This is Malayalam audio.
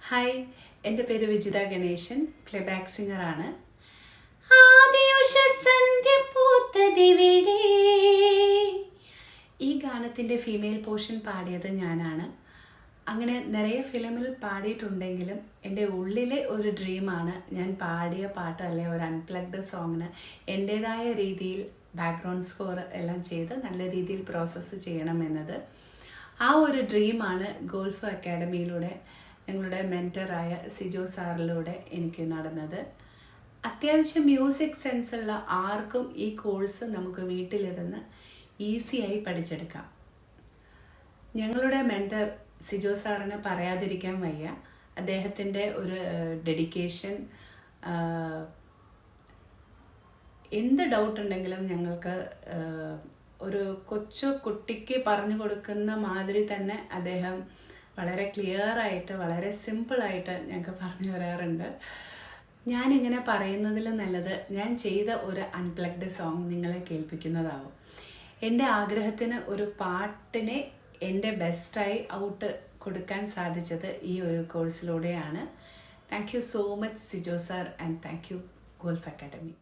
ഹായ്, എൻ്റെ പേര് വിജിത ഗണേശൻ, പ്ലേബാക്ക് സിംഗറാണ്. ഈ ഗാനത്തിൻ്റെ ഫീമെയിൽ പോർഷൻ പാടിയത് ഞാനാണ്. അങ്ങനെ നിറയെ ഫിലിമിൽ പാടിയിട്ടുണ്ടെങ്കിലും എൻ്റെ ഉള്ളിലെ ഒരു ഡ്രീമാണ് ഞാൻ പാടിയ പാട്ട് അല്ലെ ഒരു അൺപ്ലഗ്ഡ് സോങ്ങിന് എൻ്റേതായ രീതിയിൽ ബാക്ക്ഗ്രൗണ്ട് സ്കോർ എല്ലാം ചെയ്ത് നല്ല രീതിയിൽ പ്രോസസ്സ് ചെയ്യണമെന്നത്. ആ ഒരു ഡ്രീമാണ് ഗോൾഫ് അക്കാഡമിയിലൂടെ ഞങ്ങളുടെ മെൻറ്ററായ സിജോ സാറിലൂടെ എനിക്ക് നടന്നത്. അത്യാവശ്യം മ്യൂസിക് സെൻസുള്ള ആർക്കും ഈ കോഴ്സ് നമുക്ക് വീട്ടിലിരുന്ന് ഈസിയായി പഠിച്ചെടുക്കാം. ഞങ്ങളുടെ മെൻറ്റർ സിജോ സാറിന് പറയാതിരിക്കാൻ വയ്യ. അദ്ദേഹത്തിൻ്റെ ഒരു ഡെഡിക്കേഷൻ, എന്ത് ഡൗട്ട് ഉണ്ടെങ്കിലും ഞങ്ങൾക്ക് ഒരു കൊച്ചു കുട്ടിക്ക് പറഞ്ഞു കൊടുക്കുന്ന മാതിരി തന്നെ അദ്ദേഹം വളരെ ക്ലിയറായിട്ട് വളരെ സിമ്പിളായിട്ട് ഞങ്ങൾക്ക് പറഞ്ഞു തരാറുണ്ട്. ഞാനിങ്ങനെ പറയുന്നതിൽ നല്ലത് ഞാൻ ചെയ്ത ഒരു അൺപ്ലഗ്ഡ് സോങ് നിങ്ങളെ കേൾപ്പിക്കുന്നതാവും. എൻ്റെ ആഗ്രഹത്തിന് ഒരു പാട്ടിനെ എൻ്റെ ബെസ്റ്റായി ഔട്ട് കൊടുക്കാൻ സാധിച്ചത് ഈ ഒരു കോഴ്സിലൂടെയാണ്. Thank you so much Sijo sir and thank you golf academy.